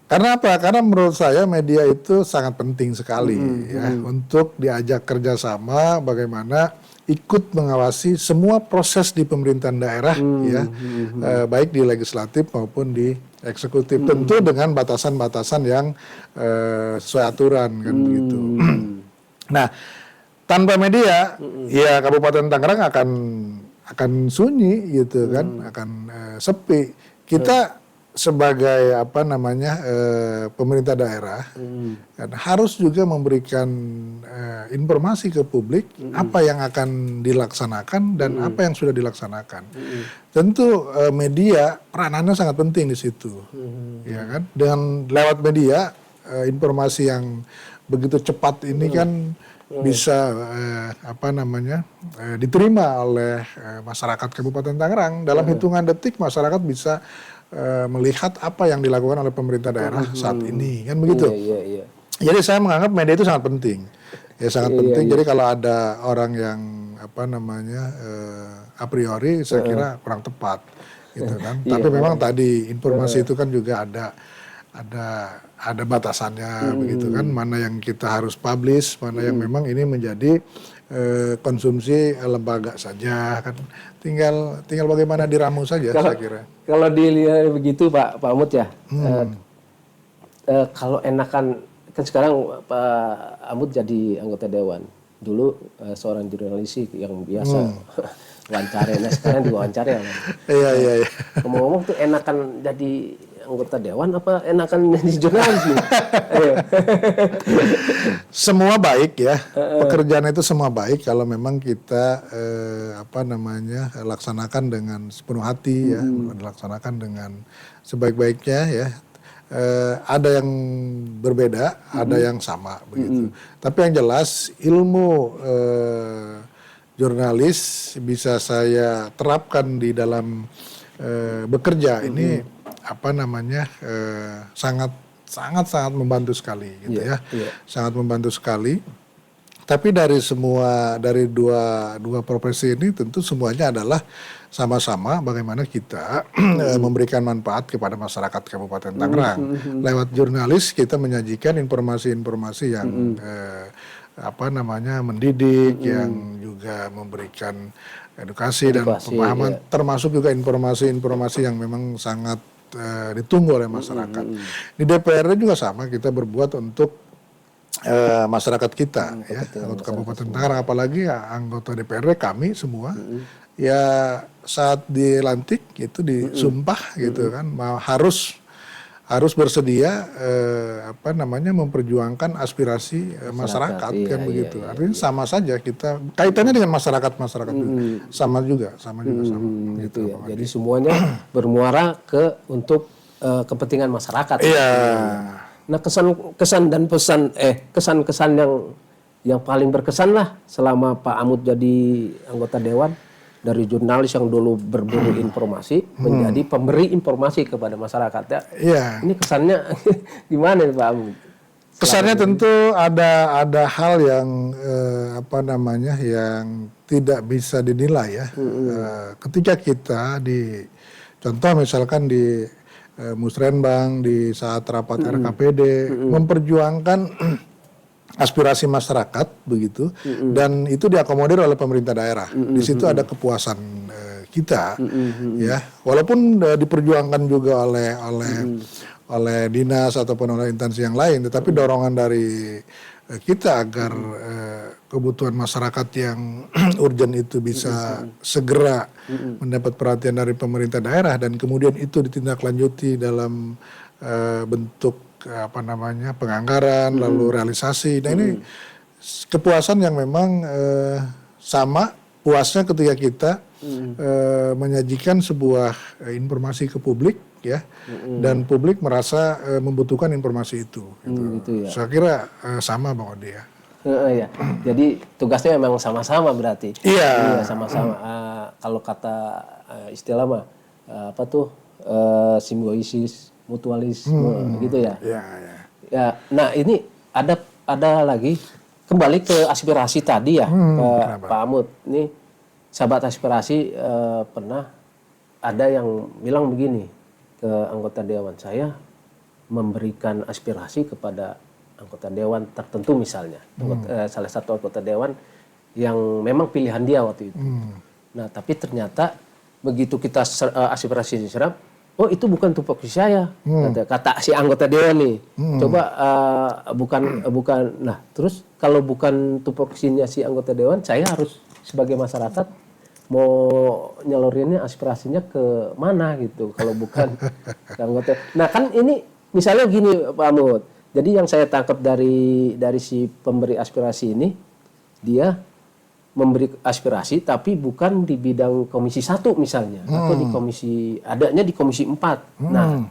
Karena apa? Karena menurut saya media itu sangat penting sekali ya untuk diajak kerjasama bagaimana ikut mengawasi semua proses di pemerintahan daerah ya, baik di legislatif maupun di eksekutif, tentu dengan batasan-batasan yang sesuai aturan kan begitu. Nah, tanpa media ya Kabupaten Tangerang akan sunyi gitu kan, akan sepi. Kita sebagai pemerintah daerah kan harus juga memberikan informasi ke publik apa yang akan dilaksanakan dan apa yang sudah dilaksanakan. Tentu media peranannya sangat penting di situ, ya kan. Dan lewat media informasi yang begitu cepat ini kan bisa diterima oleh masyarakat Kabupaten Tangerang. Dalam hitungan detik masyarakat bisa melihat apa yang dilakukan oleh pemerintah daerah saat ini, kan begitu. Iya. Jadi saya menganggap media itu sangat penting, ya sangat penting. Jadi kalau ada orang yang a priori, saya kira kurang tepat, gitu kan. Tapi memang tadi informasi itu kan juga ada batasannya, begitu kan. Mana yang kita harus publish, mana yang memang ini menjadi konsumsi lembaga saja kan. Tinggal bagaimana diramu saja saya kira. Kalau dilihat begitu Pak Amut ya, kalau enakan kan sekarang Pak Amut jadi anggota dewan, dulu seorang jurnalis yang biasa wawancara, nah sekarang diwawancara ya. Iya. Ngomong-ngomong tuh enakan jadi anggota dewan apa enakan jadi jurnalis nih? Semua baik ya, pekerjaan itu semua baik kalau memang kita laksanakan dengan sepenuh hati ya, dilaksanakan dengan sebaik-baiknya ya. Ada yang berbeda, ada yang sama begitu. Tapi yang jelas ilmu jurnalis bisa saya terapkan di dalam bekerja ini sangat membantu sekali gitu ya. Sangat membantu sekali. Tapi dari dua profesi ini tentu semuanya adalah sama-sama bagaimana kita memberikan manfaat kepada masyarakat Kabupaten Tangerang. Lewat jurnalis kita menyajikan informasi-informasi yang mendidik, yang juga memberikan edukasi dan pemahaman, termasuk juga informasi-informasi yang memang sangat ditunggu oleh masyarakat. Di DPRD juga sama, kita berbuat untuk masyarakat kita ya, untuk Kabupaten Tangerang, apalagi ya, anggota DPRD kami semua ya saat dilantik itu disumpah gitu kan harus bersedia memperjuangkan aspirasi masyarakat kan begitu. Artinya sama saja kita kaitannya dengan masyarakat sama juga. Gitu ya. Jadi semuanya bermuara untuk kepentingan masyarakat. Iya. Nah, kesan dan pesan kesan-kesan yang paling berkesan lah selama Pak Amut jadi anggota dewan, dari jurnalis yang dulu berburu informasi menjadi pemberi informasi kepada masyarakat ya. Iya. Ini kesannya gimana Pak Amut? Kesannya tentu ada hal yang yang tidak bisa dinilai ya. Ketika kita contoh misalkan di Musrenbang di saat rapat RKPD memperjuangkan aspirasi masyarakat begitu dan itu diakomodir oleh pemerintah daerah. Di situ ada kepuasan kita ya. Walaupun diperjuangkan juga oleh dinas ataupun oleh instansi yang lain, tetapi dorongan dari kita agar kebutuhan masyarakat yang urgent itu bisa segera mendapat perhatian dari pemerintah daerah dan kemudian itu ditindaklanjuti dalam bentuk penganggaran, lalu realisasi. Nah ini kepuasan yang memang sama puasnya ketika kita menyajikan sebuah informasi ke publik, ya, dan publik merasa membutuhkan informasi itu. Gitu ya. Saya kira sama Bang Odi ya. Ya. Jadi tugasnya memang sama-sama berarti. Iya. Sama-sama. Kalau kata istilah mah simbiosis, mutualisme, gitu ya. Iya. Ya. Nah ini ada lagi kembali ke aspirasi tadi ya, Pak Amut. Ini sahabat aspirasi pernah ada yang bilang begini ke anggota dewan, saya memberikan aspirasi kepada anggota dewan tertentu misalnya, salah satu anggota dewan yang memang pilihan dia waktu itu. Nah tapi ternyata begitu kita aspirasi diserap, oh itu bukan tupoksi saya, kata si anggota dewan nih. Coba bukan. Nah terus kalau bukan tupoksinya si anggota dewan, saya harus sebagai masyarakat mau nyalurinnya aspirasinya ke mana gitu kalau bukan ke anggota. Nah kan ini misalnya gini Pak Amut. Jadi yang saya tangkap dari si pemberi aspirasi ini, dia memberi aspirasi tapi bukan di bidang komisi 1 misalnya, atau adanya di komisi 4. Nah,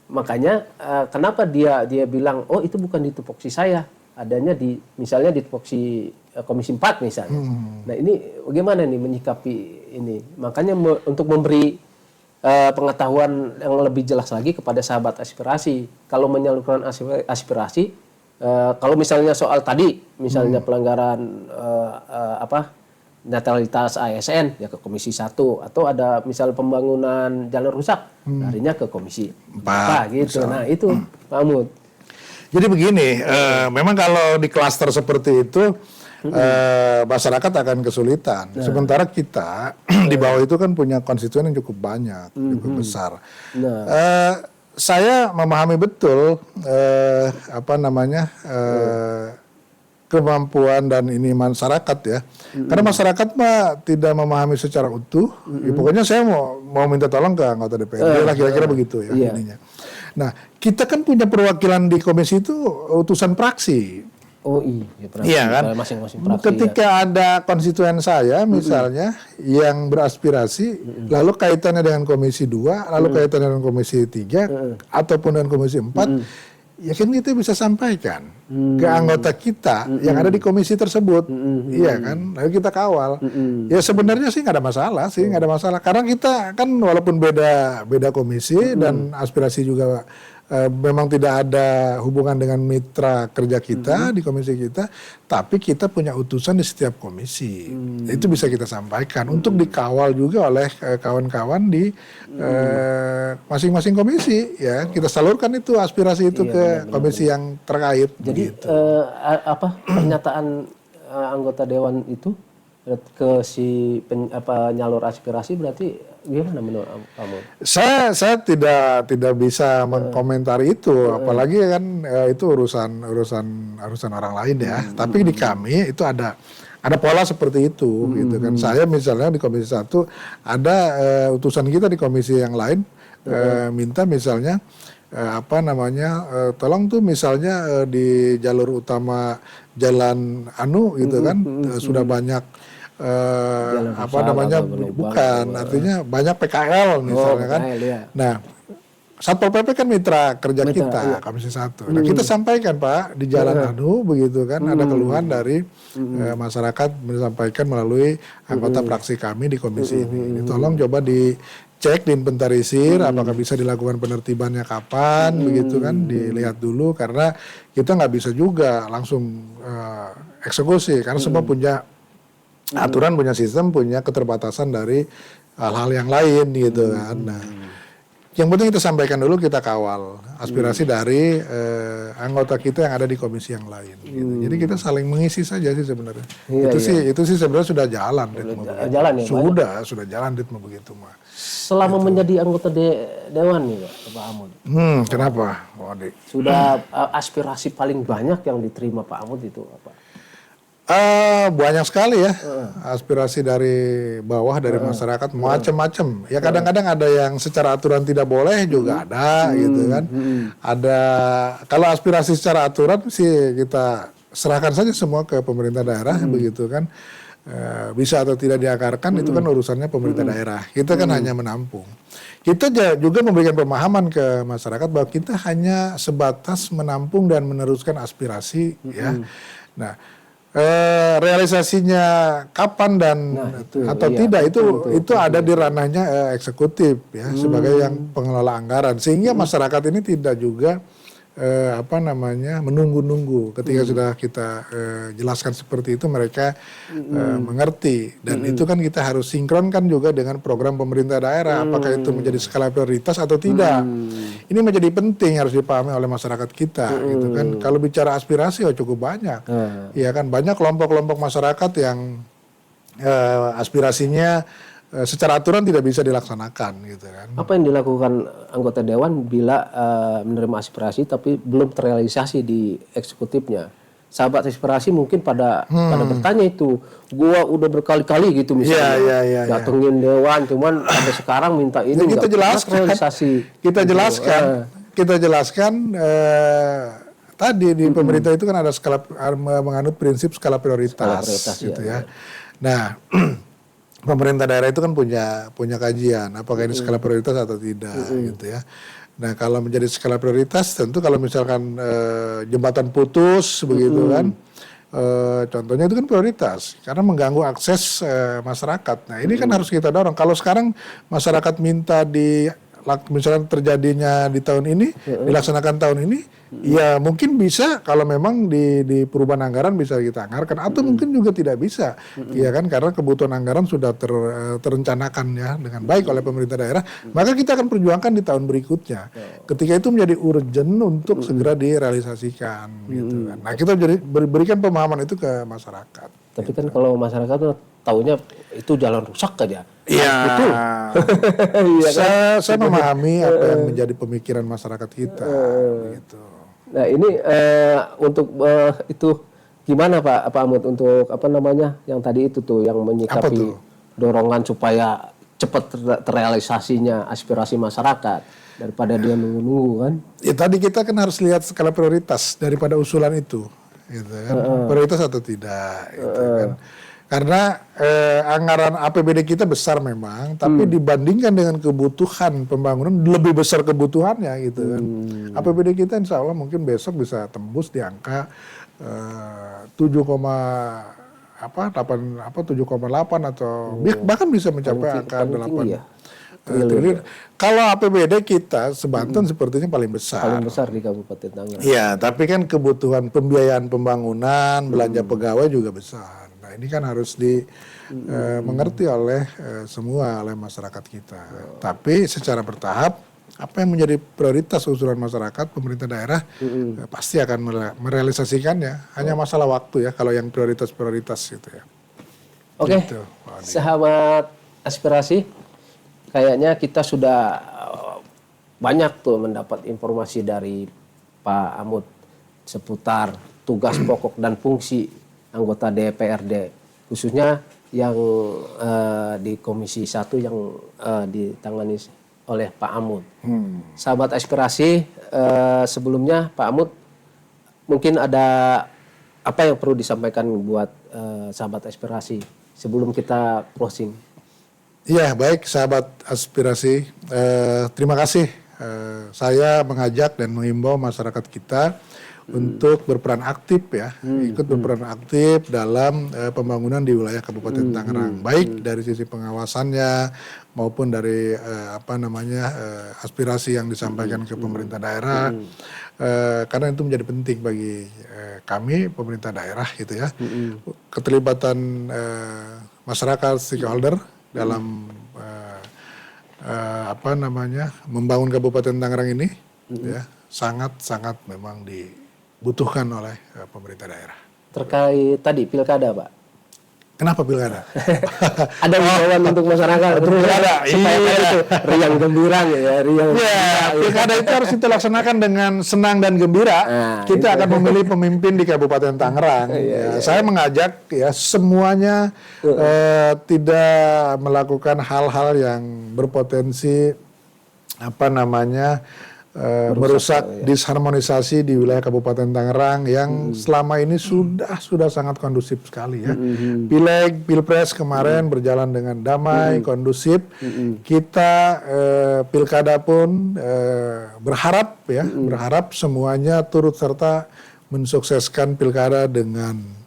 makanya kenapa dia bilang oh itu bukan di tupoksi saya, adanya misalnya di tupoksi komisi 4 misalnya. Nah, ini bagaimana nih menyikapi ini? Makanya untuk memberi pengetahuan yang lebih jelas lagi kepada sahabat aspirasi. Kalau menyalurkan aspirasi, kalau misalnya soal tadi, misalnya pelanggaran netralitas ASN ya ke komisi 1, atau ada misal pembangunan jalan rusak, larinya ke komisi 4 gitu. Nah itu Pak Amut. Jadi begini, memang kalau di klaster seperti itu masyarakat akan kesulitan. Sementara kita di bawah itu kan punya konstituen yang cukup banyak, cukup besar. Saya memahami betul kemampuan dan ini masyarakat ya. Karena masyarakat mah tidak memahami secara utuh. Ya, pokoknya saya mau minta tolong ke anggota DPRD lah, kira-kira begitu ya ininya. Nah, kita kan punya perwakilan di komisi itu utusan praksi. Oh iya, kan? Masing-masing praksi. Ketika ada konstituen saya misalnya yang beraspirasi, lalu kaitannya dengan komisi 2, lalu kaitannya dengan komisi 3, ataupun dengan komisi 4, ya kan kita bisa sampaikan ke anggota kita yang ada di komisi tersebut, iya kan, lalu kita kawal. Ya sebenarnya sih nggak ada masalah, karena kita kan walaupun beda komisi dan aspirasi juga memang tidak ada hubungan dengan mitra kerja kita di komisi kita, tapi kita punya utusan di setiap komisi. Itu bisa kita sampaikan untuk dikawal juga oleh kawan-kawan di masing-masing komisi, ya. Kita salurkan itu aspirasi itu ke komisi yang terkait. Jadi gitu. Pernyataan anggota dewan itu ke si nyalur aspirasi berarti gimana menurut kamu? Saya tidak bisa mengkomentari itu, apalagi kan itu urusan orang lain ya. Tapi di kami itu ada pola seperti itu, gitu kan. Saya misalnya di komisi 1 ada utusan kita di komisi yang lain minta misalnya tolong tuh misalnya di jalur utama jalan gitu kan sudah banyak artinya banyak PKL misalnya kan. Iya. Nah, Satpol PP kan mitra kerja kita, Komisi 1. Nah, kita sampaikan Pak di jalan begitu kan ada keluhan dari masyarakat disampaikan melalui anggota fraksi kami di komisi ini. Tolong coba dicek, diinventarisir apakah bisa dilakukan penertibannya kapan begitu kan, dilihat dulu karena kita nggak bisa juga langsung eksekusi karena semua punya aturan, punya sistem, punya keterbatasan dari hal-hal yang lain gitu kan. Nah, yang penting kita sampaikan dulu, kita kawal aspirasi dari anggota kita yang ada di komisi yang lain. Gitu. Jadi kita saling mengisi saja sih sebenarnya. Itu sih sebenarnya sudah jalan ritme begitu. Sudah jalan ritme begitu mah. Selama menjadi anggota dewan nih Pak Amut. Kenapa, Pak Odi? Sudah aspirasi paling banyak yang diterima Pak Amut itu apa? Banyak sekali ya aspirasi dari bawah, dari masyarakat macam-macam. Ya kadang-kadang ada yang secara aturan tidak boleh juga ada gitu kan. Ada kalau aspirasi secara aturan sih kita serahkan saja semua ke pemerintah daerah begitu kan. Bisa atau tidak diakarkan itu kan urusannya pemerintah daerah. Kita kan hanya menampung. Kita juga memberikan pemahaman ke masyarakat bahwa kita hanya sebatas menampung dan meneruskan aspirasi ya. Nah, realisasinya kapan dan atau tidak itu ada di ranahnya eksekutif ya sebagai yang pengelola anggaran, sehingga masyarakat ini tidak juga menunggu-nunggu ketika sudah kita jelaskan seperti itu mereka mengerti, dan itu kan kita harus sinkronkan juga dengan program pemerintah daerah, apakah itu menjadi skala prioritas atau tidak. Ini menjadi penting, harus dipahami oleh masyarakat kita gitu kan. Kalau bicara aspirasi cukup banyak ya kan, banyak kelompok-kelompok masyarakat yang aspirasinya secara aturan tidak bisa dilaksanakan gitu kan. Apa yang dilakukan anggota dewan bila menerima aspirasi tapi belum terrealisasi di eksekutifnya? Sahabat aspirasi mungkin pada bertanya itu, gua udah berkali-kali gitu misalnya datengin dewan, cuman sampai sekarang minta ini kita jelaskan, kita jelaskan tadi di pemerintah itu kan ada menganut prinsip skala prioritas gitu ya. Nah, pemerintah daerah itu kan punya kajian apakah ini skala prioritas atau tidak gitu ya. Nah, kalau menjadi skala prioritas tentu kalau misalkan jembatan putus begitu kan, contohnya itu kan prioritas karena mengganggu akses masyarakat. Nah, ini kan harus kita dorong. Kalau sekarang masyarakat minta misalnya terjadinya di tahun ini, dilaksanakan tahun ini, ya mungkin bisa kalau memang di perubahan anggaran bisa kita anggarkan, atau mungkin juga tidak bisa, ya kan, karena kebutuhan anggaran sudah terencanakan ya dengan baik oleh pemerintah daerah, maka kita akan perjuangkan di tahun berikutnya. Ketika itu menjadi urgent untuk segera direalisasikan, gitu kan. Nah, kita berikan pemahaman itu ke masyarakat. Tapi kan kalau masyarakat tuh taunya itu jalan rusak aja. Iya. Betul. Saya memahami apa yang menjadi pemikiran masyarakat kita. Gitu. Nah ini untuk itu gimana Pak Amut untuk yang tadi itu tuh yang menyikapi dorongan supaya cepat terrealisasinya aspirasi masyarakat daripada dia nunggu-nunggu kan? Ya tadi kita kan harus lihat skala prioritas daripada usulan itu, gitu kan. Prioritas atau tidak, gitu kan. Karena anggaran APBD kita besar memang, tapi dibandingkan dengan kebutuhan pembangunan lebih besar kebutuhannya gitu kan. APBD kita insya Allah mungkin besok bisa tembus di angka 7,8 atau bahkan bisa mencapai angka 8 triliun. Kalau APBD kita sebanten sepertinya paling besar. Paling besar di Kabupaten Tangerang. Iya, tapi kan kebutuhan pembiayaan pembangunan, belanja pegawai juga besar. Nah, ini kan harus mengerti oleh semua, oleh masyarakat kita. Tapi secara bertahap, apa yang menjadi prioritas usulan masyarakat, pemerintah daerah pasti akan merealisasikannya. Hanya masalah waktu ya, kalau yang prioritas-prioritas gitu ya. Oke, gitu, sahabat aspirasi, kayaknya kita sudah banyak tuh mendapat informasi dari Pak Amut seputar tugas pokok dan fungsi anggota DPRD, khususnya yang di Komisi 1 yang ditangani oleh Pak Amut. Sahabat aspirasi, sebelumnya Pak Amut mungkin ada apa yang perlu disampaikan buat sahabat aspirasi sebelum kita closing? Ya, baik sahabat aspirasi, terima kasih. Saya mengajak dan mengimbau masyarakat kita untuk berperan aktif ya, ikut berperan aktif dalam pembangunan di wilayah Kabupaten Tangerang, baik dari sisi pengawasannya maupun dari aspirasi yang disampaikan ke pemerintah daerah, karena itu menjadi penting bagi kami pemerintah daerah gitu ya, keterlibatan masyarakat stakeholder dalam membangun Kabupaten Tangerang ini ya sangat memang dibutuhkan oleh pemerintah daerah. Terkait tadi pilkada, Pak. Kenapa pilkada? Ada himbauan untuk masyarakat pilkada, supaya iya. itu riang gembira ya, riang. Ya, pilkada itu harus kita laksanakan dengan senang dan gembira. Kita akan memilih pemimpin di Kabupaten Tangerang. Saya mengajak ya semuanya tidak melakukan hal-hal yang berpotensi merusak disharmonisasi di wilayah Kabupaten Tangerang yang selama ini sudah sangat kondusif sekali ya. Pileg, Pilpres kemarin berjalan dengan damai, kondusif. Kita pilkada pun berharap semuanya turut serta mensukseskan pilkada dengan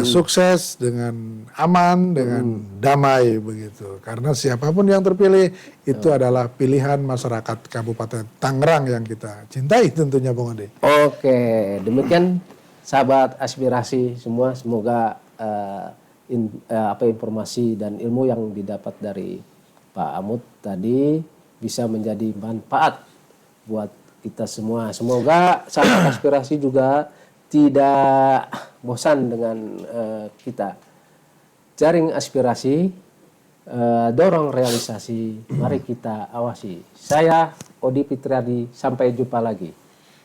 sukses, dengan aman, dengan damai begitu. Karena siapapun yang terpilih itu adalah pilihan masyarakat Kabupaten Tangerang yang kita cintai tentunya, Bung Ade. Oke, demikian sahabat aspirasi semua, semoga informasi dan ilmu yang didapat dari Pak Amut tadi bisa menjadi manfaat buat kita semua. Semoga sahabat aspirasi juga tidak bosan dengan kita. Jaring aspirasi, dorong realisasi, mari kita awasi. Saya Odi Fitriadi, sampai jumpa lagi.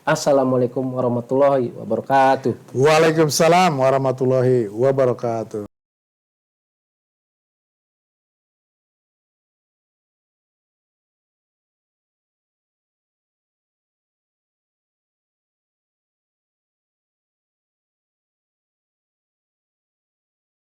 Assalamualaikum warahmatullahi wabarakatuh. Waalaikumsalam warahmatullahi wabarakatuh.